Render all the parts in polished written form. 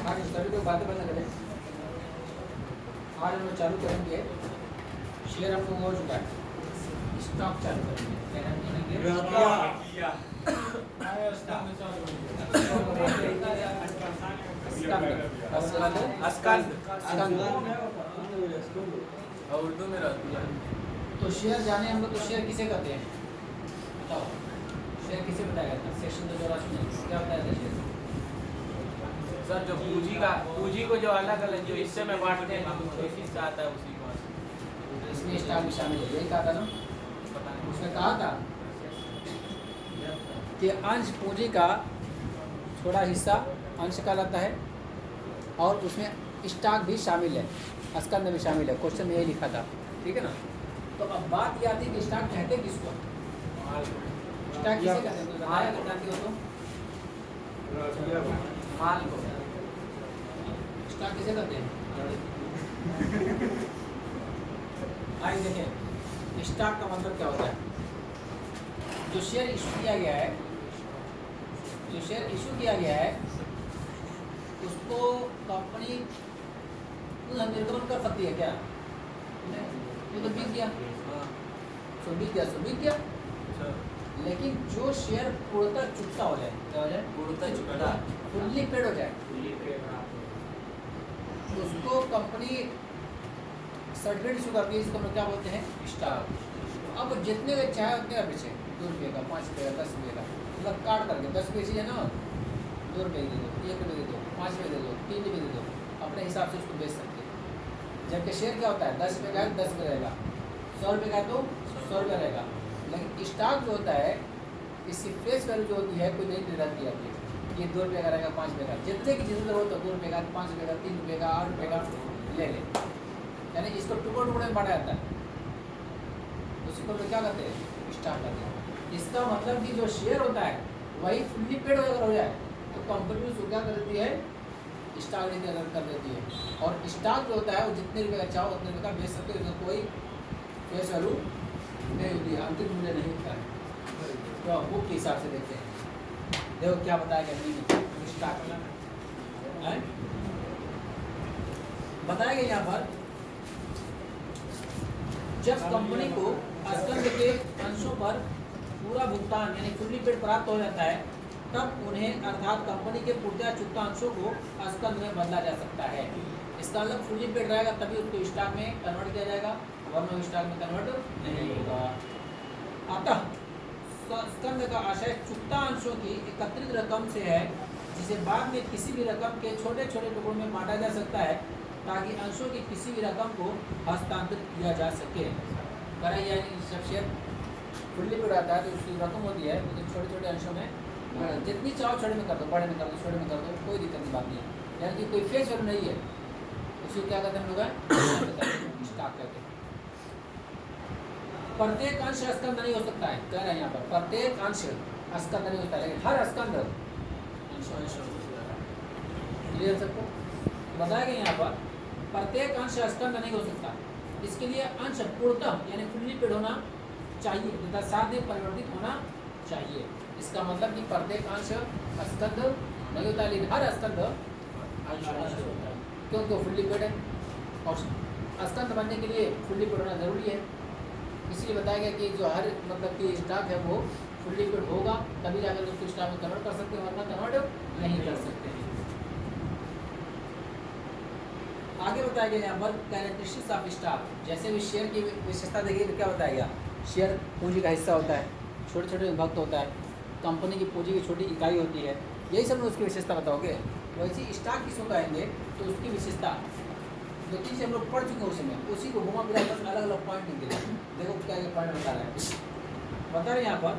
आगे सभी लोग बातें बंद करें। आज हम लोग चालू करेंगे, शेयर हम लोग हो चुका है, स्टॉक चालू करेंगे। उर्दू में रहती है। तो शेयर जाने हम लोग, तो शेयर किसे कहते हैं बताओ? शेयर किसे बताया जाता है? सेक्शन 284 में क्या बताया था शेयर? सर जो पूंजी को जो अलग अलग जो हिस्से में बांटते हैं, जो हिस्सा आता है उसी को। इसमें स्टॉक भी शामिल है, यही कहा था ना? उसमें कहा था कि अंश पूंजी का थोड़ा हिस्सा अंश कहलाता है और उसमें स्टॉक भी शामिल है, स्कंद भी शामिल है। क्वेश्चन में यही लिखा था, ठीक है ना? तो अब बात यह आती है कि स्टॉक कहते किसको? स्टॉक किसे कहते हैं? बताया जानते हो तो? माल को स्टॉक किसे कहते हैं? आइए देखें, स्टॉक का मतलब क्या होता है? जो शेयर इशू किया गया है, उसको कंपनी निर्गमन कर सकती है क्या? ये तो बिक गया, बिक गया। लेकिन जो शेयर पूर्णतः चुकता हो जाए, क्या हो जाए? फुल्ली पेड हो जाए, उसको कंपनी सर्टिफिकेट इशू करती है, इसको हम क्या बोलते हैं? स्टॉक। अब जितने का चाहे उतने का बेचे, 2 रुपये का, 5 रुपये का, 10 रुपये का, मतलब काट करके 10 रुपये चीज़ है ना, 2 रुपये दे दो, 1 रुपये दे दो, 5 रुपये दे दो, 3 रुपये दे दो, अपने हिसाब से उसको बेच सकते हैं। जबकि शेयर क्या होता है? 10 रुपये का है 10 रुपये रहेगा, 100 रुपये का है तो 100 रुपये रहेगा। लेकिन स्टॉक जो होता है, इसकी फेस वैल्यू जो होती है कोई नहीं निर्धारित की जाती है। ये 2 रुपये का रहेगा, 5 रुपये का, जितने की जितना हो तो 2 रुपये का, 5 रुपये का, 3 रुपये का, 8 रुपये का ले ले, यानी इसको टुकड़े टुकड़े में बांटा जाता है। उसी को क्या कहते हैं? स्टॉक कहते हैं। इसका मतलब कि जो शेयर होता है वही फुल्ली पेड अगर हो जाए तो कंपनी उसको क्या कर देती है? स्टॉक नीति अलग कर देती है। और स्टॉक जो होता है वो जितने रुपये का चाहो उतने रुपये का बेच सकते हो, इसमें कोई फेस वैल्यू नहीं होती है, अंतिम मूल्य नहीं होता है। तो आप बुक के हिसाब से देखते हैं, देखो क्या बताया गया स्टॉक है, बताया गया यहाँ पर जब कंपनी को स्कंद के अंशों पर पूरा भुगतान यानी फुल्ली पेड प्राप्त हो जाता है, तब उन्हें अर्थात कंपनी के पूर्तिया चुकता अंशों को स्कंद में बदला जा सकता है। इसका मतलब फुल्ली पेड रहेगा तभी उसको स्टॉक में कन्वर्ट किया जाएगा, वरना स्टॉक में कन्वर्ट नहीं होगा। अतः स्कंद का आशय चुकता अंशों की एकत्रित रकम से है, जिसे बाद में किसी भी रकम के छोटे छोटे टुकड़ों में बांटा जा सकता है, ताकि अंशों की किसी भी रकम को हस्तांतरित किया जा सके। यानी जब शेयर फुल्ली पेड आता है तो उसकी रकम होती है तो छोटे छोटे अंशों में जितनी चाहो छोटे में कर दो, बड़े में कर दो, छोटे में कर दो, कोई दिक्कत की बात नहीं है। यानी कि कोई फेस वैल्यू नहीं है, उसको क्या कहते हैं हम लोग? स्टॉक कहते हैं। प्रत्येक अंश स्कंद नहीं हो सकता है, कह रहे हैं यहाँ पर प्रत्येक अंश स्कंद नहीं होता है, लेकिन हर स्कंद अंश हो सकता है। क्लियर सबको? बताया गया यहाँ पर प्रत्येक अंश स्कंद नहीं हो सकता, इसके लिए अंश पूर्णतः यानी फुल्ली पेड होना चाहिए तथा साथ में परिवर्तित होना चाहिए। इसका मतलब कि प्रत्येक अंश स्कंद नहीं होता, लेकिन हर स्कंद अंश होता है, क्योंकि फुल्ली पेड है और स्कंद बनने के लिए फुल्ली पेड होना जरूरी है। इसलिए बताया गया कि जो हर मतलब कि स्टॉक है वो फुल्ली पेड होगा, तभी जाकर उसको स्टॉक में कन्वर्ट कर सकते हैं, वरना कन्वर्ट नहीं कर सकते हैं। आगे बताया गया यहाँ पर कैरेक्टरिस्टिक्स ऑफ स्टॉक, जैसे भी शेयर की विशेषता देखिए तो क्या बताया गया? शेयर पूंजी का हिस्सा होता है, छोटे छोटे विभक्त होता है, कंपनी की पूंजी की छोटी इकाई होती है, यही सब उसकी विशेषता बताओगे। वैसे स्टॉक किसको कहेंगे तो उसकी विशेषता 2-3 से हम लोग पढ़ चुके हैं, उसी को घुमा फिरा कर अलग अलग पॉइंट लिख देते हैं। देखो क्या ये पॉइंट बता रहा है, बता रहे यहाँ पर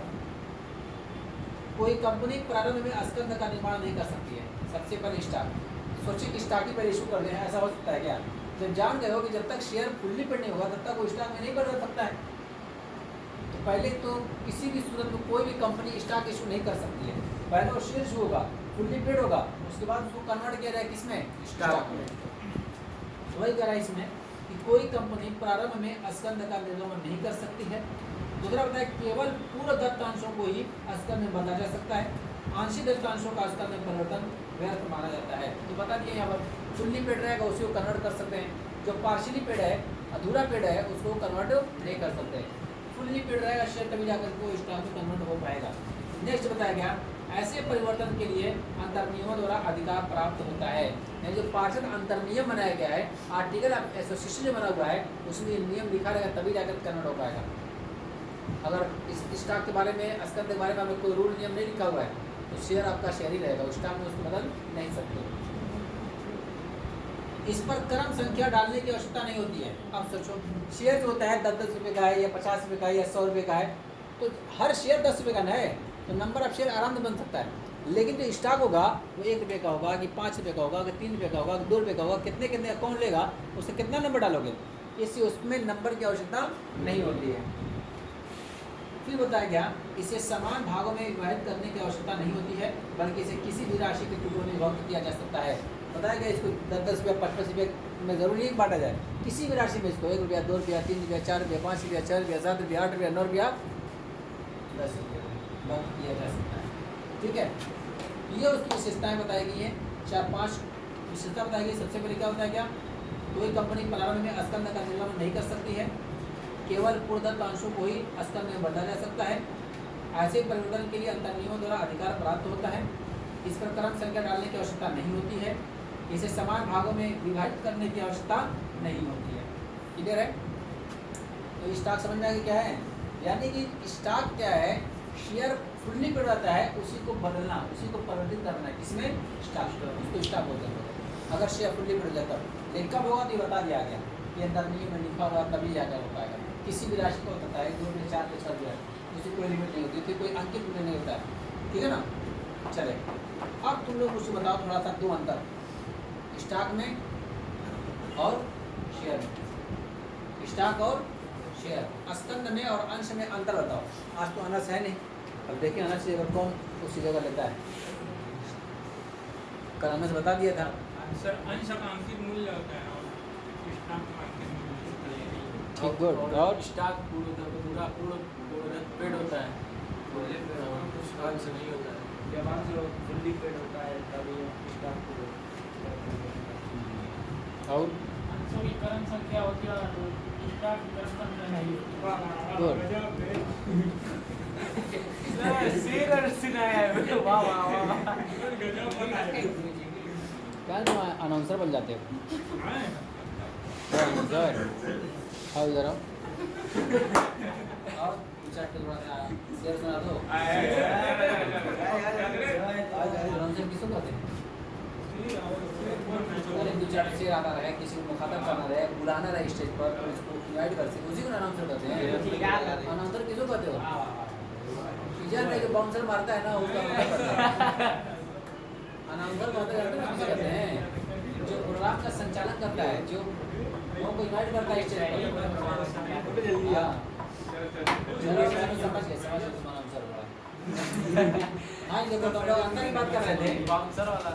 कोई कंपनी प्रारंभ में स्कंद का निर्माण नहीं कर सकती है। सबसे पहले स्टॉक, सोचिए कि स्टॉक ही पर इशू कर दें, ऐसा हो सकता है क्या? जब जान गए हो कि जब तक शेयर फुल्ली पेड नहीं होगा तब तक वो स्टॉक में नहीं बदल सकता है, तो पहले तो किसी भी सूरत में कोई भी कंपनी स्टॉक इशू नहीं कर सकती है। पहले वो शेयर इशू होगा, फुल्ली पेड होगा, उसके बाद उसको कन्वर्ट किया जाए किसमें? स्टॉक में। वही करा इसमें कि कोई कंपनी प्रारंभ में स्कंद का निर्गमन नहीं कर सकती है, दूसरा बताया केवल पूर्ण दत्तांशों को ही स्कंद में बदला जा सकता है, आंशिक दत्तांशों का स्कंद में परिवर्तन व्यर्थ माना जाता है। तो बता दिए यहाँ पर फुल्ली पेड रहेगा उसी को कन्वर्ट कर सकते हैं, जो पार्शियली पेड है अधूरा पेड है उसको कन्वर्ट नहीं कर सकते। फुल्ली पेड रहेगा शेयर तभी जाकर वो स्टॉक में कन्वर्ट हो पाएगा। नेक्स्ट बताया गया ऐसे परिवर्तन के लिए अंतर्नियमों द्वारा अधिकार प्राप्त होता है। यानी जो पार्षद अंतर्नियम बनाया गया है, आर्टिकल ऑफ एसोसिएशन जो बना हुआ है उसमें नियम लिखा रहेगा तभी जाकर कन्वर्ट हो पाएगा। अगर इस स्टॉक के बारे में स्कंद के बारे में आपने कोई रूल नियम नहीं लिखा हुआ है तो शेयर आपका शेयर ही रहेगा, स्टॉक में उसको बदल नहीं सकते। इस पर क्रम संख्या डालने की आवश्यकता नहीं होती है। अब सोचो शेयर जो होता है 10-10 रुपये का है या 50 रुपये का है या 100 रुपये का है, तो हर शेयर 10 रुपये का ना है तो नंबर ऑफ शेयर आराम से बन सकता है। लेकिन जो स्टॉक होगा वो 1 रुपये का होगा कि 5 रुपये का होगा कि 3 रुपये का होगा कि 2 रुपये का होगा, कितने कितने कौन लेगा, उससे कितना नंबर डालोगे, इससे उसमें नंबर की आवश्यकता नहीं होती है। फिर बताया गया इसे समान भागों में विभाजित करने की आवश्यकता नहीं होती है, बल्कि इसे किसी भी राशि के टुकड़ों में विभक्त किया जा सकता है। बताया गया इसको 10-10 रुपया 55 रुपये में जरूरी नहीं बांटा जाए, किसी भी राशि में इसको 1 रुपया 2 रुपया 3 रुपया 4 रुपया 5 रुपया 6 रुपया 7 रुपया 8 रुपया 9 रुपया 10 रुपया विभक्त किया जा सकता है। ठीक है, ये उसकी विशेषताएं बताई गई हैं, 4-5 विशेषता बताई गई। सबसे पहले क्या बताया गया, कोई कंपनी प्रारंभ में स्कंद का निर्गमन नहीं कर सकती है, केवल पूर्णदत्त अंशों को ही स्कंद में बदला जा सकता है। ऐसे परिवर्तन के लिए अंतर्नियमों द्वारा अधिकार प्राप्त होता है। इस पर क्रम संख्या डालने की आवश्यकता नहीं होती है। इसे समान भागों में विभाजित करने की आवश्यकता नहीं होती है। क्लियर है? तो स्टॉक समझ में आगे क्या है, यानी कि स्टॉक क्या है, शेयर फुल्ली पेड रहता है उसी को बदलना, उसी को परिवर्तित करना है, इसमें स्टॉक, उसको स्टॉक बोलते हैं अगर शेयर फुल्ली पेड जाता है। लेकिन कब होगा तो ये बता दिया गया, ये अंतर्नियम में लिखा हुआ तभी जाकर हो पाएगा। किसी भी राशि को होता है 2 रुपये 4 रुपये 6 रुपये, उसकी कोई लिमिट नहीं होती, उसकी कोई अंकित मूल्य नहीं होता है। ठीक है ना? चले अब तुम लोग मुझे बताओ थोड़ा सा दो अंतर स्टॉक में और शेयर में, स्टॉक और शेयर, स्कंद में और अंश में अंतर बताओ। आज तो अनस है नहीं, अब देखिए अनस की जगह कौन उसी जगह लेता है। कल अनस बता दिया था सर, अंश का अंकित मूल्य होता है और स्टॉक का अंकित मूल्य होता है। ठीक, गुड। और स्टॉक पूरा पेड होता है, अंश नहीं होता है। जब अंश फुल्ली पेड होता है तब ये स्टॉक को और अंशों की क्रम संख्या होती है और स्टॉक की क्रम संख्या नहीं होती। गुड। शेर सुनाया है, वाह वाह वाह। क्या तुम अनाउंसर बन जाते हो? आओ इधर आओ और शेयर सुना दो। अनाउंसर किसको कहते हैं? अरे 2-4 शेयर आता रहे, किसी को मुखातब करना रहे, बुलाना रहे स्टेज पर और उसको इनवाइट कर सके, उसी को अनाउंसर कहते हैं। अनाउंसर किसको कहते हो? टीचर ने जो बाउंसर मारता है ना उसका अनाउंसर कहते हैं, जो प्रोग्राम का संचालन करता है, जो लोगों को इनवाइट करता है स्टेज पर। हाँ, चलो समझ गए तुम अनाउंसर हुआ। हाँ, देखो तो हम लोग अंदर की बात कर रहे थे, बाउंसर वाला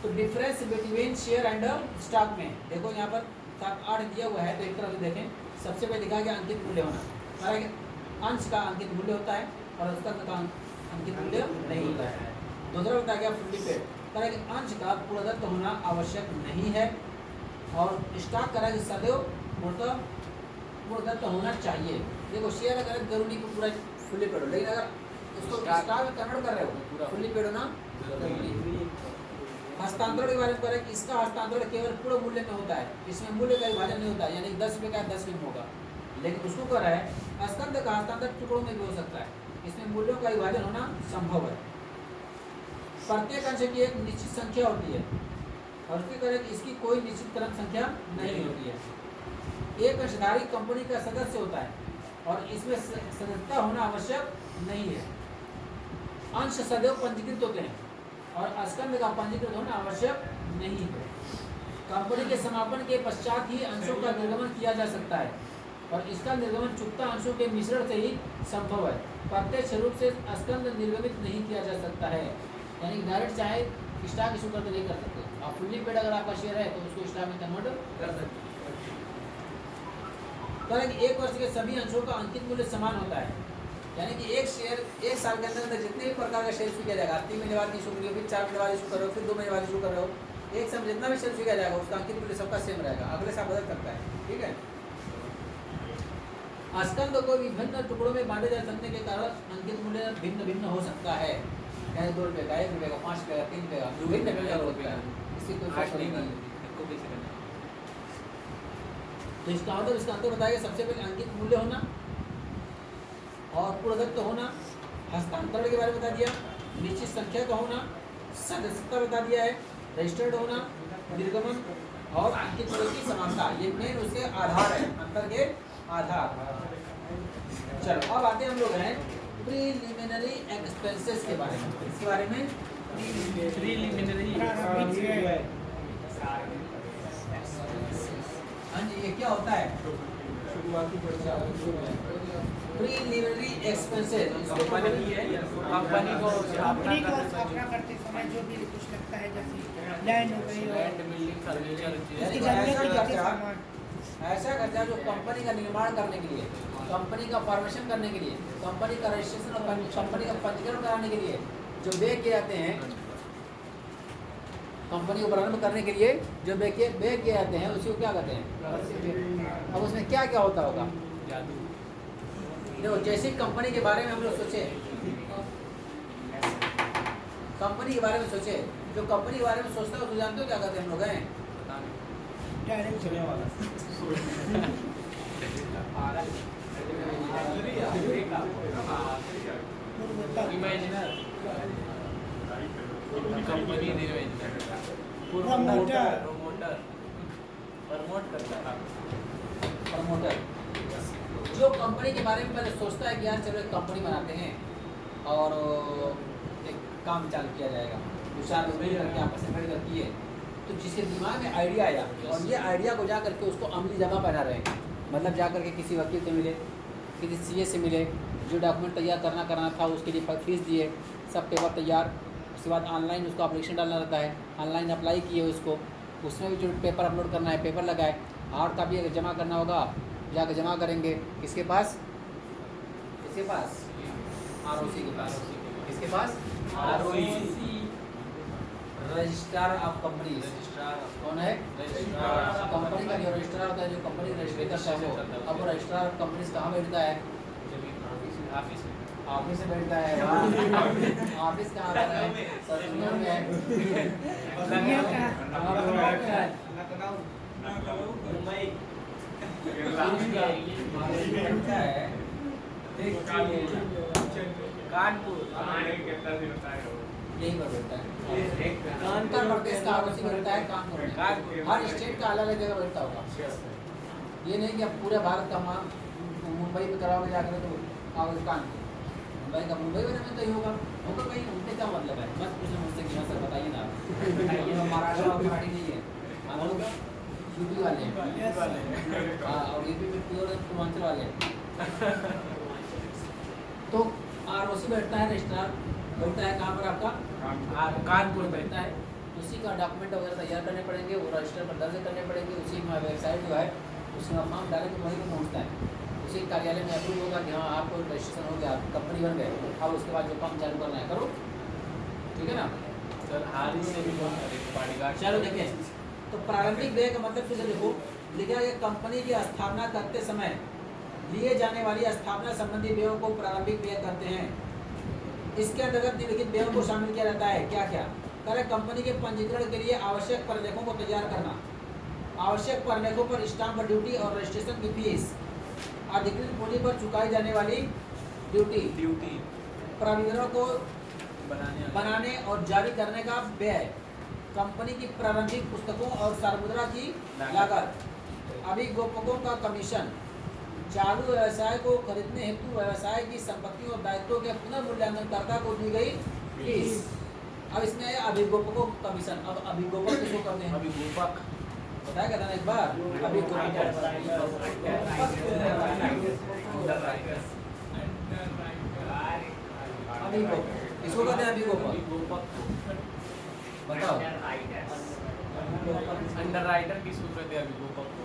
तो difference between share and stock में देखो यहाँ पर 7-8 दिया हुआ है, तो एक तरफ से देखें। सबसे पहले लिखा गया अंकित मूल्य होना, अंश का अंकित मूल्य होता है और स्कंद का अंकित मूल्य नहीं होता है। दूसरा बताया गया फुल्ली पेड, कह कि अंश का पूर्णदत्त होना आवश्यक नहीं है और स्टॉक करा कि सदैव पूर्णदत्त होना चाहिए। देखो शेयर अगर जरूरी को पूरा फुल्ली पेड हो, लेकिन अगर उसको स्टॉक में कन्वर्ट कर रहे हो पूरा फुल्ली पेड होना जरूरी। हस्तांतरण के बारे में करें कि इसका हस्तांतरण केवल पूर्ण मूल्य में होता है, इसमें मूल्य का विभाजन नहीं होता है, यानी 10 रुपये का 10 में होगा। लेकिन उसको कर रहा है स्कंद का हस्तांतरण टुकड़ों में भी हो सकता है, इसमें मूल्यों का विभाजन होना संभव है। प्रत्येक अंश की एक निश्चित संख्या होती है और उसकी करें कि इसकी कोई निश्चित क्रम संख्या नहीं होती है। एक अंशधारी कंपनी का सदस्य होता है और इसमें सदस्यता होना आवश्यक नहीं है। अंश सदैव पंजीकृत होते हैं और स्कंद का पंजीकृत होना आवश्यक नहीं है। कंपनी के समापन के पश्चात ही अंशों का निर्गमन किया जा सकता है और इसका निर्गमन चुकता अंशों के मिश्रण से ही संभव है। प्रत्यक्ष रूप से स्कंद निर्गमित नहीं किया जा सकता है, यानी डायरेक्ट चाहे स्टॉक इशू करके नहीं कर सकते। आप फुल्ली पेड अगर आपका शेयर है तो उसको स्टॉक में कन्वर्ट कर सकते हैं। कह रहे कि 1 वर्ष के सभी अंशों का अंकित मूल्य समान होता है, यानी कि एक शेयर 1 साल के अंदर जितने भी प्रकार का शेयर इशू किया जाएगा, 3 महीने बाद इशू करिए, फिर 4 महीने बाद इशू करो, फिर 2 महीने बाद इशू कर रहे हो, एक समय जितना भी शेयर इशू किया जाएगा उसका अंकित मूल्य सबका सेम रहेगा, अगले साल बदल सकता है। ठीक है। स्कंद को विभिन्न टुकड़ों में बांटे जा सकने के कारण अंकित मूल्य भिन्न भिन्न हो सकता है, यानी 2 रुपये का, 1 रुपये का, 5 रुपये का, 3 रुपये का, विभिन्न भिन्न होता है। इसकी कोई फर्क नहीं है। तो इसका मतलब इसका अंतर बताएगा, सबसे पहले अंकित मूल्य होना और पूर्वदत्त होना, हस्तांतरण के बारे में बता दिया, निश्चित संख्या का होना, सदस्यता बता दिया है, रजिस्टर्ड होना, निर्गमन और अंकित मूल्य की समानता, ये मेन उसके आधार है, अंतर के आधार। चलो अब आते हैं हम लोग हैं प्रीलिमिनरी एक्सपेंसेस के बारे में। इसके बारे में प्रीलिमिनरी हाँ जी, ये क्या होता है? प्रीलिमिनरी एक्सपेंसेस कंपनी को कंपनी को स्थापना करते समय जो भी कुछ लगता है, जैसे लैंड हो गई लैंड, बिल्डिंग, फर्नीचर, उसकी जरूरत के सामान, ऐसा खर्चा जो कंपनी का निर्माण करने के लिए, कंपनी का फॉर्मेशन करने के लिए, कंपनी का रजिस्ट्रेशन और कंपनी का पंजीकरण कराने के लिए जो व्यय किए जाते हैं, कंपनी को प्रारंभ करने के लिए जो व्यय किए जाते हैं उसी को क्या कहते हैं? अब उसमें क्या क्या होता होगा? जादू। देखो, जैसे कंपनी के बारे में हम लोग सोचे, कंपनी के बारे में सोचे, जो कंपनी के बारे में सोचता है उसको जानते हो क्या कहते हैं हम लोग हैं? डायरेक्ट चलने वाला इमेजिनर, कंपनी प्रमोटर, प्रमोट करता है। प्रमोटर जो कंपनी के बारे में पहले सोचता है कि यार चलो एक कंपनी बनाते हैं और एक काम चालू किया जाएगा, 2-4 लोग मिल करके आपस में खड़ी करती है, तो जिसके दिमाग में आइडिया आया और ये आइडिया को जा करके उसको अमली जगह पहना रहे हैं, मतलब जा करके किसी वकील से मिले, किसी सीए से मिले, जो डॉक्यूमेंट तैयार करना था उसके लिए फीस दिए, सब पेपर तैयार, उसके बाद ऑनलाइन उसको एप्लीकेशन डालना रहता है, ऑनलाइन अप्लाई किए उसको, उसमें भी जो पेपर अपलोड करना है पेपर लगाए, हार्ड कापी अगर जमा करना होगा जाकर जमा करेंगे, किसके पास? किसके पास? आरओसी के पास। किसके पास? ROC, registrar of company. कौन है? रजिस्ट्रार। कंपनी का जो रजिस्ट्रार होता है, जो कंपनी रजिस्टर करता है वो, अब वो रजिस्ट्रार ऑफ कंपनीज कहाँ बैठता है? ऑफिस में बैठता है। ऑफिस कहाँ पर है? सरसुनिया में है। दुनिया का कहाँ पर बैठता है? मुंबई बैठता है कानपुर, यही पर बैठता है। उत्तर प्रदेश का आरओसी बैठता है कानपुर में। हर स्टेट का अलग अलग जगह बैठता होगा, ये नहीं कि अब पूरे भारत का माम मुंबई में कराओगे जाकर तो आओगे कानपुर, मुंबई का मुंबई में तो ही होगा कहीं, उनसे क्या मतलब है? मत पूछो मुझसे कि सर बताइए ना, महाराष्ट्र और मराठी नहीं है, हम लोग यूपी वाले हैं। हाँ, और यूपी में प्योर पूर्वांचल वाले हैं। तो आरओसी बैठता है, रजिस्ट्रार बैठता है कहाँ पर आपका? कानपुर बैठता है। उसी का डॉक्यूमेंट वगैरह तैयार करने पड़ेंगे, वो रजिस्टर पर दर्ज करने पड़ेंगे, उसी में वेबसाइट जो है उसमें फॉर्म डालेंगे, वहीं पर पहुँचता है, उसी कार्यालय में अप्रूव होगा कि हाँ आपको रजिस्ट्रेशन हो गया, कंपनी बन गए, अब उसके बाद जो काम चालू करना है करो, ठीक है ना? सर हाल ही से भी बॉडीगार्ड। चलो देखिए, तो प्रारंभिक व्यय का मतलब फिर से देखो, लिखा है कंपनी की स्थापना करते समय लिए जाने वाली स्थापना संबंधी व्ययों को प्रारंभिक व्यय करते हैं। इसके अंतर्गत निम्नलिखित व्ययों को शामिल किया जाता है। क्या क्या? करे कंपनी के पंजीकरण के लिए आवश्यक प्रलेखों को तैयार करना, आवश्यक प्रलेखों पर स्टाम्प ड्यूटी और रजिस्ट्रेशन की फीस, अधिकृत पूंजी पर चुकाई जाने वाली ड्यूटी, प्रविवरण को बनाने और जारी करने का व्यय, कंपनी की प्रारंभिक पुस्तकों और सारमुद्रा की लागत, अभिगोपकों का कमीशन, चालू व्यवसाय को खरीदने हेतु व्यवसाय की संपत्तियों और दायित्वों के पुनर्मूल्यांकनकर्ता को दी गई फीस। अब इसमें है अभिगोपकों का कमीशन। अब अभिगोपक किसको करते हैं? अभिगोपक बताया क्या था ना एक बार? अभिगोपक किसको कहते हैं? अभिगोपक बताओ। अंडर राइटर किसको कहते हैं? अभिगोपक को।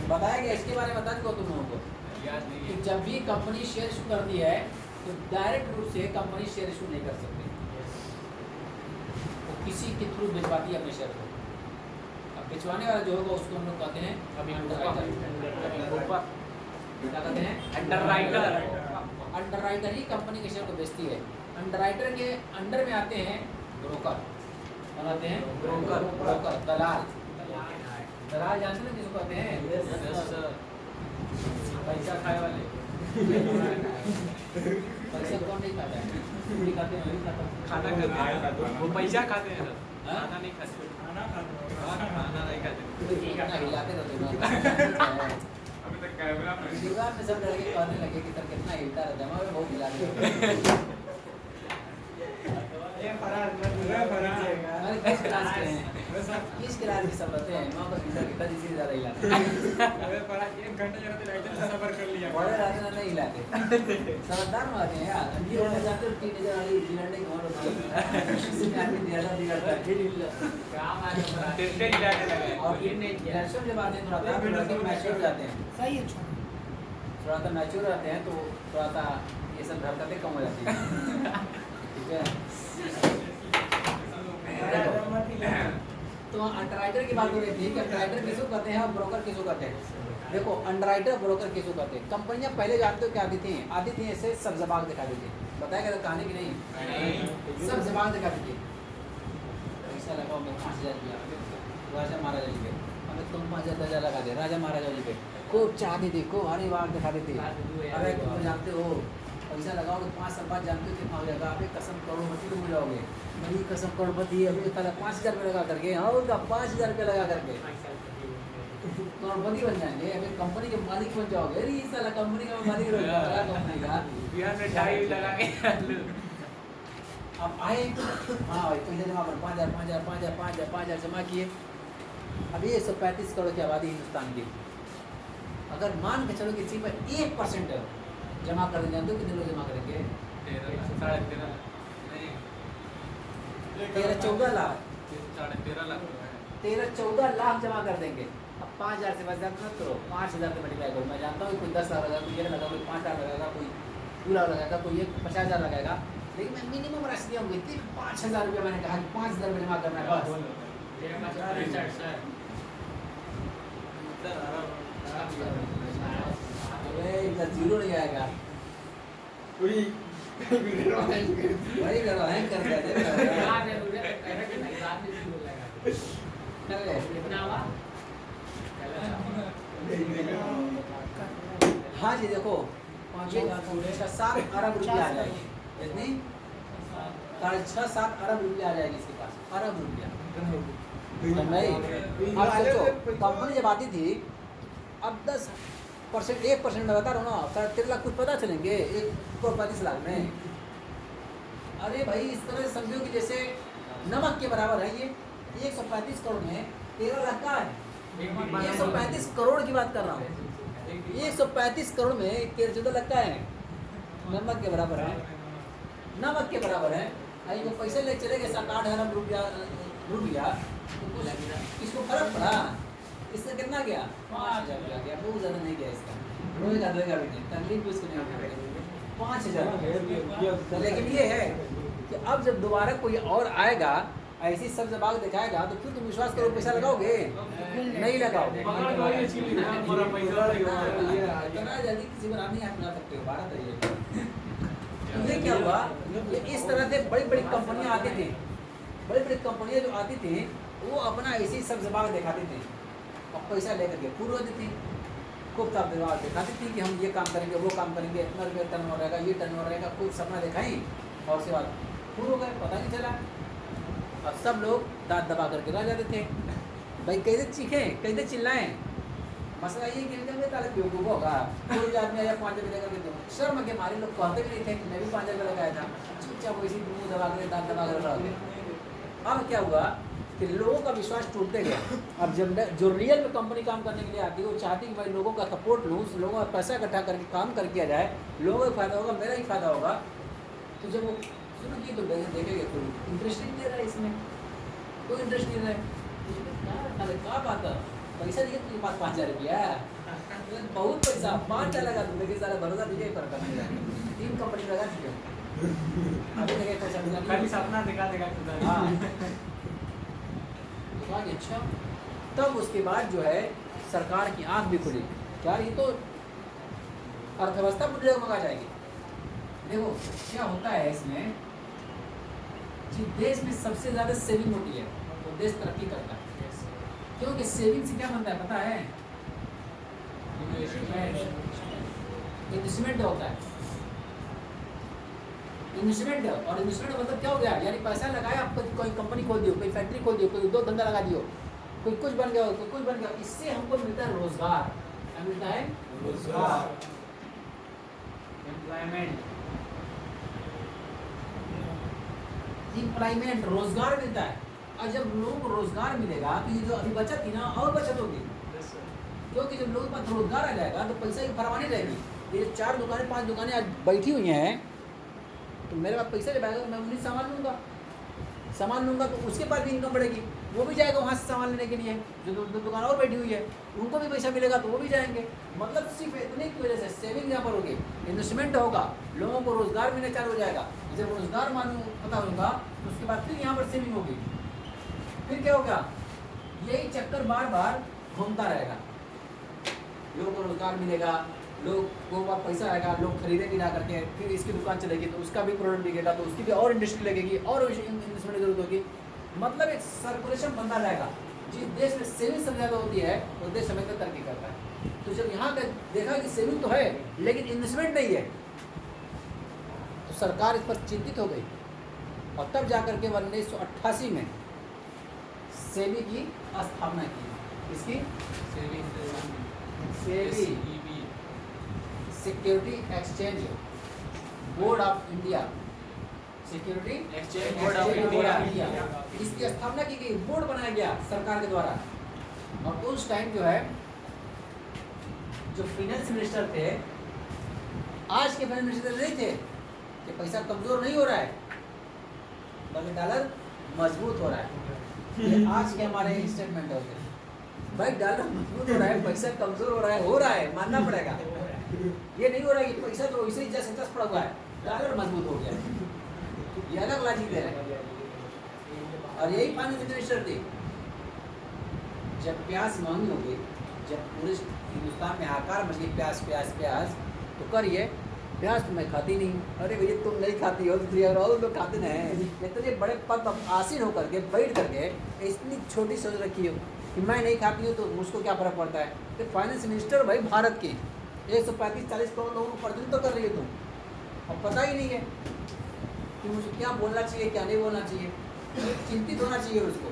बताया गया, इसके बारे में बता दूंगा तुम लोगों को याद नहीं कि है। जब भी कंपनी शेयर इशू करती है तो डायरेक्ट रूप से कंपनी शेयर इशू नहीं कर सकती, वो किसी के थ्रू भिजवाती है अपने शेयर को। अब भिजवाने वाला जो होगा उसको हम लोग कहते हैं अभी underwriter। क्या कहते हैं? अंडरराइटर। अंडरराइटर ही कंपनी के शेयर को बेचती है। अंडरराइटर के अंडर में आते हैं ब्रोकर, बनाते हैं ब्रोकर, दलाल। दलाल जानते हैं किसको कहते हैं? पैसा खाए वाले। पैसा कौन नहीं खाता है? पूरी खाते हैं, वही खाता है। खाना खाते हैं, वो पैसा खाते हैं सर, हाँ? खाना नहीं खाते। खाना खाते हो। खाना नहीं खाते। इतना हिलाते रहते हो। अभी तक कैमरा में दीवार में सब लड़के कहने लगे कि सर कितना हिलता रहता है, मैं बहुत हिला देता ये फरार कर अरे फरार। अरे किस क्लास के हैं? किस क्लास के सब रहते हैं? माँ को हिलता कितना इसी से ज़्यादा हिलाते हैं। अरे पर 1 घंटे जरा लाइट से सफर कर लिया। बड़े रहते ना नहीं हिलाते, समझदार में आते हैं यार। अंधी होने जाते हो, टीनेजर वाली गिरने की उम्र होती है, किसी में आदमी ज़्यादा बिगड़ता है। तिरके हिलाने लगे। और इलेक्शन जब आते हैं थोड़ा सा मैच्योर हो जाते हैं, सही है छोड़। थोड़ा सा मैच्योर रहते हैं तो थोड़ा सा ये सब हरकतें कम हो जाती हैं। ठीक है, तो अंडरराइटर की बात हो रही थी कि अंडरराइटर किसको कहते हैं और ब्रोकर किसको कहते हैं। देखो अंडरराइटर ब्रोकर किसको कहते हैं? कंपनियां पहले जानते हो क्या आती थी ऐसे सब जबाग दिखाती थी। बताया गया कहानी की नहीं, सब जबाग दिखाती थी। पैसा लगाओ, मैं 5000 दिया राजा महाराजा जी पे, हमें तुम 5000 लगा दे राजा महाराजा जी पे। खूब चाहती थी, खूब हरी बात दिखाती थी। अरे तुम जानते हो पैसा लगाओगे 5 साल बाद जानते हो कितना हो जाएगा, आप एक कसम करोड़पति तुम हो जाओगे। मेरी कसम करोड़पति अभी पहले 5000 रुपये लगा करके, हाँ उनका 5000 रुपये लगा करके करोड़पति बन जाएंगे, अभी कंपनी के मालिक बन जाओगे। अरे इस साला कंपनी का मालिक बन जाएगा, कंपनी का। बिहार में 2.5 लगा के अब आए, हाँ भाई पैसा जमा कर 5000 जमा किए। अभी 135 करोड़ की आबादी हिंदुस्तान की, अगर मान के चलो किसी पर 1% जमा कर देंगे तो कितने लोग जमा करेंगे? 13.5 नहीं 13-14 लाख, 13.5 लाख रुपए है। 13-14 लाख जमा कर देंगे। अब 5000 से 5000 मत करो, 5000 से मल्टीप्लाई करो। मैं जानता हूँ कोई 10,000 लगाएगा, कोई 1 लगाएगा, कोई 5,000 लगाएगा, कोई पूरा लगाएगा, कोई 50,000 लगाएगा। लेकिन मैं मिनिमम राशि दिया 5,000 रुपये। मैंने कहा कि 5,000 रुपये जमा करना है बस। इधर जीरो नहीं आएगा भाई, हैंग कर दिया हाँ जी देखो, 6-7 अरब रुपया आ जाएगी। कितनी? 6-7 अरब रुपया आ जाएगी इसके पास, अरब रुपया। नहीं, अब सोचो कंपनी जब आती थी, अब 10% 1% में बता रहा हूँ ना, 13 लाख कुछ पता चलेंगे 135 लाख में। अरे भाई इस तरह से समझो कि जैसे नमक के बराबर है ये। 135 करोड़ में 13 लाख का है। 135 करोड़ की बात कर रहा हूँ, 135 करोड़ में 13-14 लाख का है, नमक के बराबर है, नमक के बराबर है। अरे जो पैसे ले चले गए 7-8 अरब रुपया तो किसको फर्क पड़ा? इससे कितना गया? 5,000 रुपया गया, बहुत ज़्यादा नहीं गया इसका, रोएगा भी नहीं, तकलीफ भी उसको नहीं होगी। 5,000। लेकिन ये है कि अब जब दोबारा कोई और आएगा ऐसी सब जबाग दिखाएगा तो फिर तुम विश्वास करो पैसा लगाओगे? नहीं लगाओगे। इतना जल्दी किसी पर नहीं हाथ मिला सकते हो, भारत है ये। तो ये क्या हुआ कि इस तरह से बड़ी बड़ी कंपनियां आती थी, बड़ी बड़ी कंपनियां जो आती थी वो अपना ऐसी सब जबाग दिखाती थी और पैसा लेकर के पूर्व थी, खूब सब जबाग दिखाती थी कि हम ये काम करेंगे, वो काम करेंगे, इतना रुपये टर्न हो रहेगा, ये टर्न हो रहेगा, खूब सपना दिखाई और उसके बाद पूर्व हो गए, पता नहीं चला। अब सब लोग दांत दबा करके रह जाते थे। भाई कैसे चीखें, कैसे चिल्लाएं? मसला ये कि जब ताले बेवकूफ़ होगा, कोई भी आदमी आया 5 रुपये देकर के दो, शर्म के मारे लोग कहते भी नहीं थे कि मैं भी 5 रुपये लगाया था, चुपचाप वैसे मुँह दबा कर दांत दबा कर रह गए। अब क्या हुआ कि लोगों का विश्वास टूटते गया। अब जब जो रियल में कंपनी काम करने के लिए आती है वो चाहती है कि भाई लोगों का सपोर्ट लूँ, लोगों का पैसा इकट्ठा करके काम कर किया जाए, लोगों का फ़ायदा होगा, मेरा ही फ़ायदा होगा। तो जब वो शुरू की तो देखेंगे कोई इंटरेस्ट नहीं दे रहा है इसमें, कोई इंटरेस्ट नहीं रहा है। क्या बात है, पैसा दिए तुमके पास 5,000 रुपया, बहुत पैसा 5,000 लगा तुमने कि सारा भरोसा दीजिए पर करना 3 कंपनी लगा चुके हो अभी तक पैसा मिला खाली नहीं। सपना दिखा देगा खुदा। हाँ तो कहा कि अच्छा, तब उसके बाद जो है सरकार की आंख भी खुली, यार ये तो अर्थव्यवस्था पूरी डगमगा जाएगी। देखो क्या होता है इसमें, जिस देश में सबसे ज़्यादा सेविंग होती है वो देश तरक्की करता है, क्योंकि सेविंग से क्या बनता है पता है, इन्वेस्टमेंट होता है। इन्वेस्टमेंट, और इन्वेस्टमेंट मतलब क्या हो गया, यानी पैसा लगाया, आप कोई कंपनी खोल दियो, कोई फैक्ट्री खोल दियो, कोई 2 धंधा लगा दियो, कोई कुछ बन गया, कोई कुछ बन गया, इससे हमको मिलता है रोजगार। क्या मिलता है? रोजगार, एम्प्लॉयमेंट, एम्प्लॉयमेंट, रोजगार मिलता है। और जब लोगों को रोजगार मिलेगा तो ये जो अभी बचत थी ना और बचत होगी, क्योंकि जब लोगों के पास रोजगार आ जाएगा तो पैसा की फरमानी रहेगी। ये 4 दुकानें 5 दुकानें आज बैठी हुई हैं, तो मेरे पास पैसा जब आएगा मैं उन्हीं सामान लूँगा तो उसके पास भी इनकम बढ़ेगी, वो भी जाएगा वहाँ से सामान लेने के लिए। जो 2 दुकान और बैठी हुई है उनको भी पैसा मिलेगा तो वो भी जाएंगे। मतलब सिर्फ इतने की वजह से सेविंग यहाँ पर होगी, इन्वेस्टमेंट होगा, लोगों को रोजगार मिलना चालू हो जाएगा। जब रोजगार पता होगा तो उसके बाद फिर यहाँ पर सेविंग होगी, फिर क्या होगा, यही चक्कर बार बार घूमता रहेगा। लोगों को रोजगार मिलेगा, लोग को पास पैसा आएगा, लोग खरीदेंगे जा करके, फिर इसकी दुकान चलेगी तो उसका भी प्रोडक्ट बिकेगा तो उसकी भी और इंडस्ट्री लगेगी और इन्वेस्टमेंट की जरूरत होगी। मतलब एक सर्कुलेशन बनता रहेगा। जिस देश में सेविंग सबसे ज़्यादा होती है वो देश हमेशा तरक्की करता है। तो जब यहाँ का देखा कि सेविंग तो है लेकिन इन्वेस्टमेंट नहीं है, तो सरकार इस पर चिंतित हो गई और तब जाकर के 1988 में सेबी की स्थापना की। इसकी SEBI, security exchange board of India, security exchange board of India, इसकी स्थापना की गई, बोर्ड बनाया गया सरकार के द्वारा। और उस टाइम जो है जो फाइनेंस मिनिस्टर थे, आज के फाइनेंस मिनिस्टर नहीं थे कि पैसा कमजोर नहीं हो रहा है बल्कि डॉलर मजबूत हो रहा है। ये आज के हमारे स्टेटमेंट होते हैं, भाई डॉलर मजबूत हो रहा है, पैसा कमजोर हो रहा है, मानना पड़ेगा। ये नहीं हो रहा है कि पैसा तो वैसे ही जैसे पड़ा हुआ है, डॉलर मजबूत हो गया, ये अलग लॉजिक दे रहे हैं। और यही फाइनेंस मिनिस्टर थी जब प्याज महंगी हो गई, जब पूरे हिंदुस्तान में हाहाकार मच गई प्याज तो करिए प्याज तो मैं खाती नहीं। अरे भैया तुम नहीं खाती हो तो और लोग खाते नहीं, इतने बड़े पद पर आसीन होकर के बैठ करके इतनी छोटी सोच रखी हो कि मैं नहीं खाती हूँ तो मुझको क्या फ़र्क पड़ता है। तो फाइनेंस मिनिस्टर भाई भारत की 135-40 करोड़ लोगों को प्रतिनिधित्व कर रही है तुम, और पता ही नहीं है कि मुझे क्या बोलना चाहिए क्या नहीं बोलना चाहिए। चिंतित होना चाहिए उसको,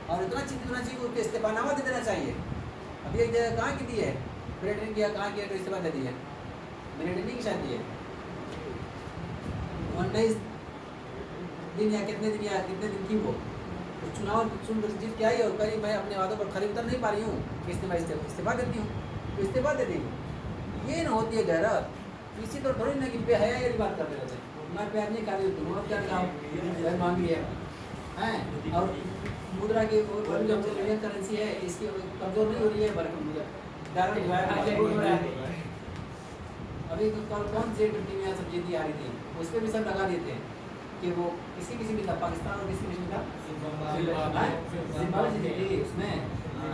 और इतना चिंतित होना चाहिए कि उसको इस्तीफानामा दे देना चाहिए। अभी एक जगह कहाँ की दी है, मिलिट्री किया, कहाँ किया तो इस्तीफा दे दी है, मिलिट्री की शायद दी है 19 दिन या कितने दिन की वो चुनाव चुन जीत के आई और कहीं मैं अपने वादों पर खरी उतर नहीं पा रही हूँ, इस्तीफा देती हूँ तो इस्तीफा दे दी। ये ना होती है गैरत, इसी तरह थोड़ी ना कि बेहया ये बात करते रहते, मैं प्यार नहीं खा रही हूँ, तुम और क्या खाओ, मांग रही है हैं। और मुद्रा की जो इंडियन करेंसी है इसकी कमजोर नहीं हो रही है बल्कि मुद्रा डॉलर जो है मजबूत हो रहा है। अभी कौन सी टीम यहाँ सब जीती आ रही थी, उस पर भी सब लगा देते हैं कि वो किसी में था, पाकिस्तान और किसी में था, जिम्बाब्वे जीती थी उसमें।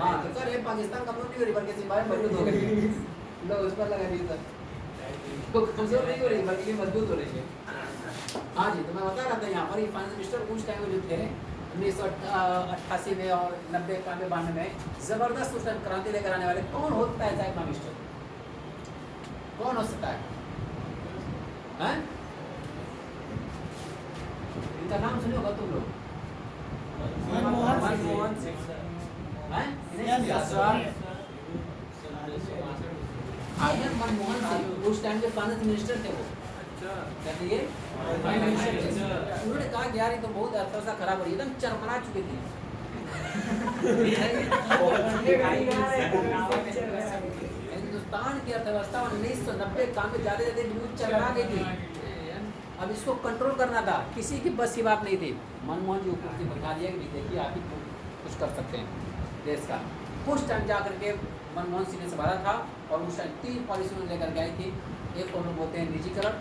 हाँ तो कर पाकिस्तान कमजोर नहीं हो रही बल्कि जिम्बाब्वे मजबूत हो गई, लोग उस पर लगा दिए था, तो कमजोर नहीं हो रही बल्कि मजबूत हो रही है। हाँ जी, तो मैं बता रहा था यहाँ पर फाइनेंस मिनिस्टर उस टाइम में जो थे 1988 में और 90, 91, 92 में जबरदस्त उस टाइम क्रांति लेकर आने वाले कौन होता है प्राइम मिनिस्टर, कौन हो सकता है? इनका नाम सुने होगा तुम लोग, मनमोहन सिंह। मनमोहन सिंह उस टाइम के फाइनेंस मिनिस्टर थे वो। कहते उन्होंने कहा यार ये तो बहुत अर्थव्यवस्था खराब हो रही है, एकदम चरमरा चुकी थी। हिंदुस्तान की अर्थव्यवस्था 1990 काम में जाते चरमरा गई थी। अब इसको कंट्रोल करना था, किसी की बस की बात नहीं थी। मनमोहन जी ऊपर से बता दिया कि देखिए आप ही कुछ कर सकते हैं देश का, कुछ टाइम जा करके मनमोहन सिंह ने संभाला था और उस टाइम 3 पॉलिसी उन्होंने लेकर के आई थी। एक को हम लोग बोलते हैं निजीकरण,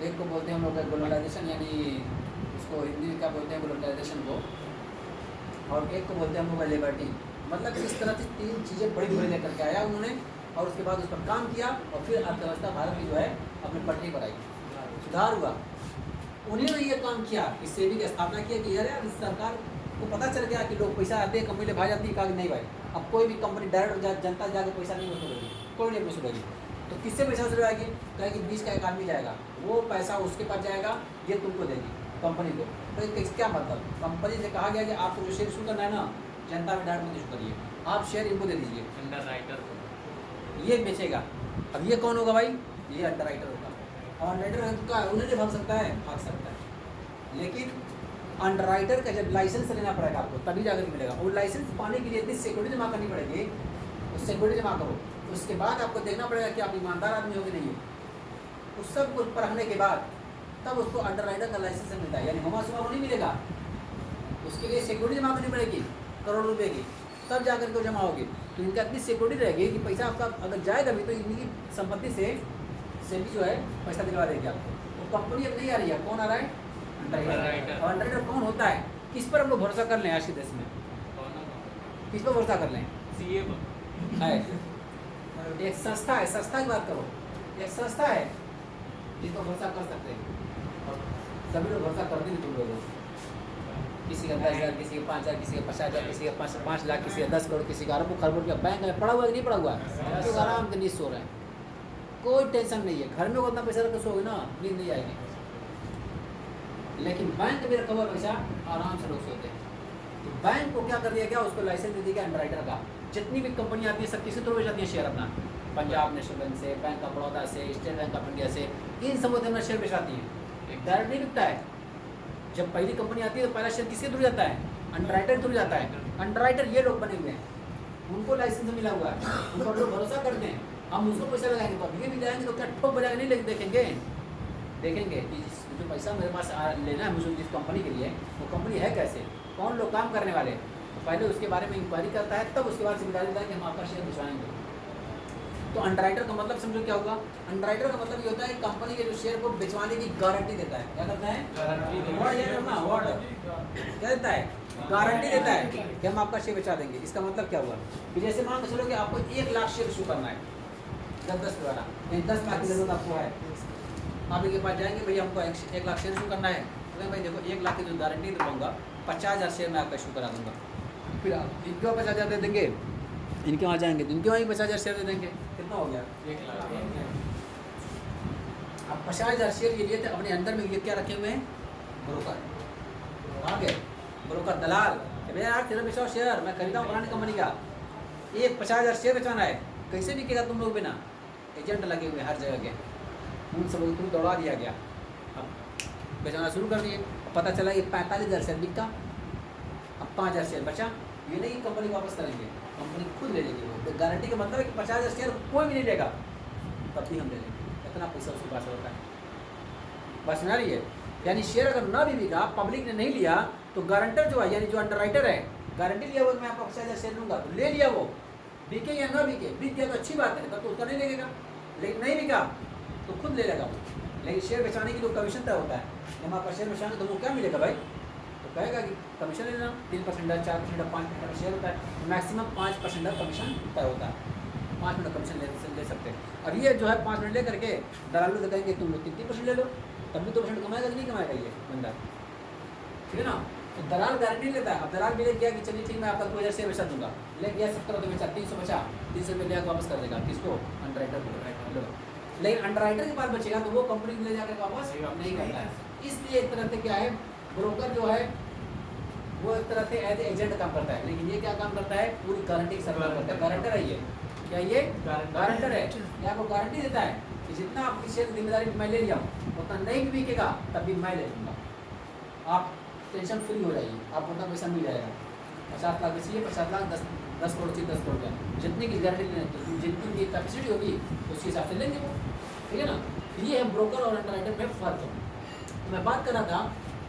एक को बोलते हैं हम लोग ग्लोबलाइजेशन, यानी उसको हिंदी में क्या बोलते हैं ग्लोबलाइजेशन को, और एक को बोलते हैं हम लोग लिबर्टी। मतलब इस तरह से 3 चीज़ें बड़ी बड़ी लेकर के आया उन्होंने और उसके बाद उस पर काम किया और फिर अर्थव्यवस्था भारत की जो है अपने पटरी पर आई, सुधार हुआ। उन्होंने ये काम किया कि सेबी की स्थापना किया कि यार सरकार को पता चल गया कि लोग पैसा आते हैं कंपनी ले भाग जाती है, कहा कि नहीं भाई अब कोई भी कंपनी डायरेक्ट जनता जाकर पैसा नहीं वसूलेगी, कोई नहीं वसूलेगी। तो किससे पैसा वसूलेगी? कहेगी बीच का एक आदमी जाएगा, वो पैसा उसके पास जाएगा, ये तुमको देगी कंपनी को। तो क्या मतलब, कंपनी से कहा गया कि आपको जो शेयर इशू करना है ना, जनता में डायरेक्ट मत इशू करिए, आप शेयर इनको दे दीजिए, अंडर राइटर को ये बेचेगा। अब ये कौन होगा भाई? ये अंडर राइटर होगा। और अंडर का उन्हें नहीं भाग सकता है, भाग सकता है, लेकिन अंडर राइटर का जब लाइसेंस लेना पड़ेगा आपको तभी जाकर मिलेगा। वो लाइसेंस पाने के लिए इतनी सिक्योरिटी जमा करनी पड़ेगी, उस सिक्योरिटी जमा करो, उसके बाद आपको देखना पड़ेगा कि आप ईमानदार आदमी हो कि नहीं है। उस सब कुछ परखने के बाद तब उसको अंडर राइटर का लाइसेंस मिलता है, यानी हुमा सुमा को नहीं मिलेगा, उसके लिए सिक्योरिटी जमा करनी पड़ेगी करोड़ों रुपये की, तब जाकर के जमा होगी। तो इनका इतनी सिक्योरिटी रहेगी कि पैसा आपका अगर जाएगा भी तो इनकी संपत्ति से भी जो है पैसा दिलवा देगी आपको। तो कंपनी अब नहीं आ रही है, कौन आ रहा है? Under writer. और अंडर राइटर कौन होता है? किस पर हम लोग भरोसा कर लें आज के देश में? किस पर भरोसा कर लें? सीए है एक संस्था है, संस्था की बात करो, एक संस्था है जिस पर भरोसा कर सकते हैं और सभी लोग भरोसा करते नहीं। तुम लोगों किसी का 10,000, किसी का 5,000, किसी का 50,000, किसी का 5 लाख, किसी का 10 करोड़, किसी का अरबों खरबों का बैंक है, पड़ा हुआ है कि नहीं पड़ा हुआ है? तो आराम से नींद सो रहे हैं, कोई टेंशन नहीं है। घर में उतना पैसा रख सोओगे ना, नींद नहीं आएगी, लेकिन बैंक में रखा हुआ पैसा आराम से लोग सोते हैं। तो बैंक को क्या कर दिया गया? उसको लाइसेंस दे दिया गया अंडर राइटर का। जितनी भी कंपनी आती है सब किसी थ्रू जाती है शेयर अपना, पंजाब नेशनल बैंक से, बैंक ऑफ बड़ौदा से, स्टेट बैंक ऑफ इंडिया से, इन सबों से अपना शेयर बेचाती है, डायरेक्ट नहीं बिकता है। जब पहली कंपनी आती है तो पहला शेयर किसके थ्रू जाता है? अंडर राइटर थ्रू जाता है। अंडर राइटर ये लोग बने हुए हैं, उनको लाइसेंस मिला हुआ है, उन पर लोग भरोसा करते हैं। हम उसको पैसा लगाएंगे तो ये भी जाएंगे तो क्या ठोक बजाएंगे? नहीं देखेंगे, देखेंगे कि जो पैसा मेरे पास लेना है मुझे जिस कंपनी के लिए, वो कंपनी है कैसे, कौन लोग काम करने वाले, तो पहले उसके बारे में इंक्वायरी करता है, तब उसके बाद जिम्मेदारी देता है कि हम आपका शेयर भिजवाएंगे। तो अंडरराइटर का मतलब समझो क्या होगा? अंडरराइटर का मतलब ये होता है कंपनी के जो शेयर को बेचवाने की गारंटी देता है। क्या करता है? क्या देता है? गारंटी देता है कि हम आपका शेयर बेचा देंगे। इसका मतलब क्या हुआ कि जैसे मान के चलो कि आपको 1 लाख शेयर इशू करना है, 10 वाला, 10 लाख की जरूरत आपको है, आप इनके पास जाएंगे, भैया हमको 1 लाख शेयर इशू करना है, तो भाई देखो 1 लाख की जो गारंटी दे पाऊंगा, 50,000 शेयर मैं आपका इशू करा दूंगा। फिर आप इनके वहाँ 50,000 दे देंगे, इनके वहाँ जाएंगे तो इनके वहाँ ही 50,000 शेयर दे देंगे। कितना हो गया? 1 लाख। अब 50,000 शेयर ये लिए थे, अपने अंदर में ये क्या रखे हुए हैं? ब्रोकर। कहाँ गए? ब्रोकर, दलाल। भैया यार तेरा बेचाओ शेयर, मैं खरीदा हूँ पुरानी कंपनी का, ये 50,000 शेयर बेचवाना है, कैसे बिकेगा तुम लोग बिना? एजेंट लगे हुए हर जगह के, उन सब को दौड़ा दिया गया। अब बेचना शुरू कर दिए, पता चला ये 45,000 शेयर बिका, अब 5,000 शेयर बचा। ये नहीं कंपनी वापस करेंगे, कंपनी खुद ले लेगी। वो गारंटी का मतलब है कि 50,000 शेयर कोई भी नहीं लेगा, तब भी हम ले लेंगे, इतना पैसा उसके पास होता है। बस सुना रही है? यानी शेयर अगर ना भी बिका, पब्लिक ने नहीं लिया, तो गारंटर जो है यानी जो अंडर राइटर है, गारंटी लिया वो मैं आपको 50,000 शेयर लूँगा, तो ले लिया, वो बिके या ना बिके, बिक गया तो अच्छी बात है, तब तो उसका नहीं लेगा, लेकिन नहीं बिका तो खुद ले लेगा वो। लेकिन शेयर बेचाने की जो कमीशन तय होता है, जब आपका शेयर बेचाने तो वो क्या मिलेगा भाई? तो कहेगा कि कमीशन लेना 3%, 4%, 5% का शेयर होता है, मैक्सिमम 5% का कमीशन तय होता है, 5 मिनट कमीशन ले सकते हैं। और ये जो है 5 मिनट ले करके दलालू से कहेंगे तुम लोग 3% ले लो, तब भी 2% कमाएगा कि नहीं कमाएगा ये बंदा, ठीक है ना? तो दलाल गारंटी लेता है। अब दलाल भी ले गया कि चलिए ठीक मैं आपका 2,000 शेयर बेचा दूंगा, ले गया 70 तो बेचा, 300 बचा, 300 रुपये ले वापस कर देगा किसको? अंडर राइटर को। लेकिन अंडर राइटर के पास बचेगा तो वो कंपनी ले जाकर वापस नहीं करता है। इसलिए एक तरह से क्या है, ब्रोकर जो है वो एक तरह से एज एजेंट काम करता है, लेकिन ये क्या काम करता है? पूरी गारंटी के साथ काम करता है। गारंटर है ये, क्या ये गारंटर है? ये आपको गारंटी देता है कि जितना आपकी शेयर जिम्मेदारी मैं ले लिया हूँ उतना नहीं भी बिकेगा तब भी मैं ले लूँगा, आप टेंशन फ्री हो जाइए, आपको उतना पैसा मिल जाएगा। 50 लाख बेचिए, 50 लाख 10 करोड़ चाहिए, 10 करोड़ का जितनी की गारंटी लेने, जितनी की कैपेसिटी होगी उसी हिसाब से लेंगे वो, ठीक है ना? ये है ब्रोकर और अंडरराइटर में फ़र्क। तो मैं बात कर रहा था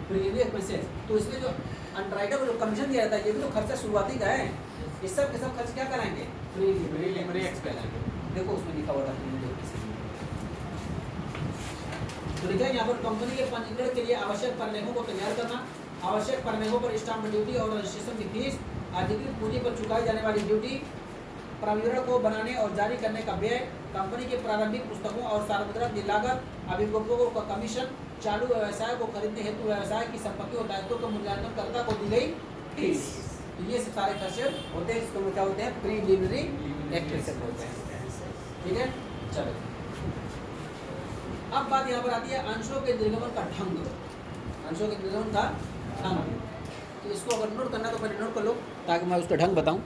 प्रीवियस पैसे, तो इसमें जो अंडरराइटर को जो कमीशन दिया जाता है ये भी तो खर्चा शुरुआती का है, ये सब के सब खर्च क्या कराएंगे? Preliminary expense. देखो उसमें लिखा हुआ था तो लिखा है यहाँ पर कंपनी के पंजीकरण के लिए आवश्यक परिलेखों को तैयार करना, आवश्यक परिलेखों पर स्टाम्प ड्यूटी और रजिस्ट्रेशन की फीस, अधिकृत पूंजी पर चुकाई जाने वाली ड्यूटी, प्राविवरण को बनाने और जारी करने का व्यय, कंपनी के प्रारंभिक पुस्तकों और सार्वजनिक की लागत, अभिभावकों का कमीशन, चालू व्यवसाय को खरीदने हेतु व्यवसाय की संपत्ति और दायित्वों का मूल्यांकनकर्ता को दी गई फीस। तो ये सारे खर्चे होते हैं, इसको क्या होते हैं? प्रीलिमिनरी एक्सपेंसेस होते हैं। ठीक है, चलो अब बात यहाँ पर आती है अंशों के निर्गमन का ढंग। अंशों के निर्गमन का ढंग, तो इसको अगर नोट करना तो पहले नोट कर लो ताकि मैं उसका ढंग बताऊं।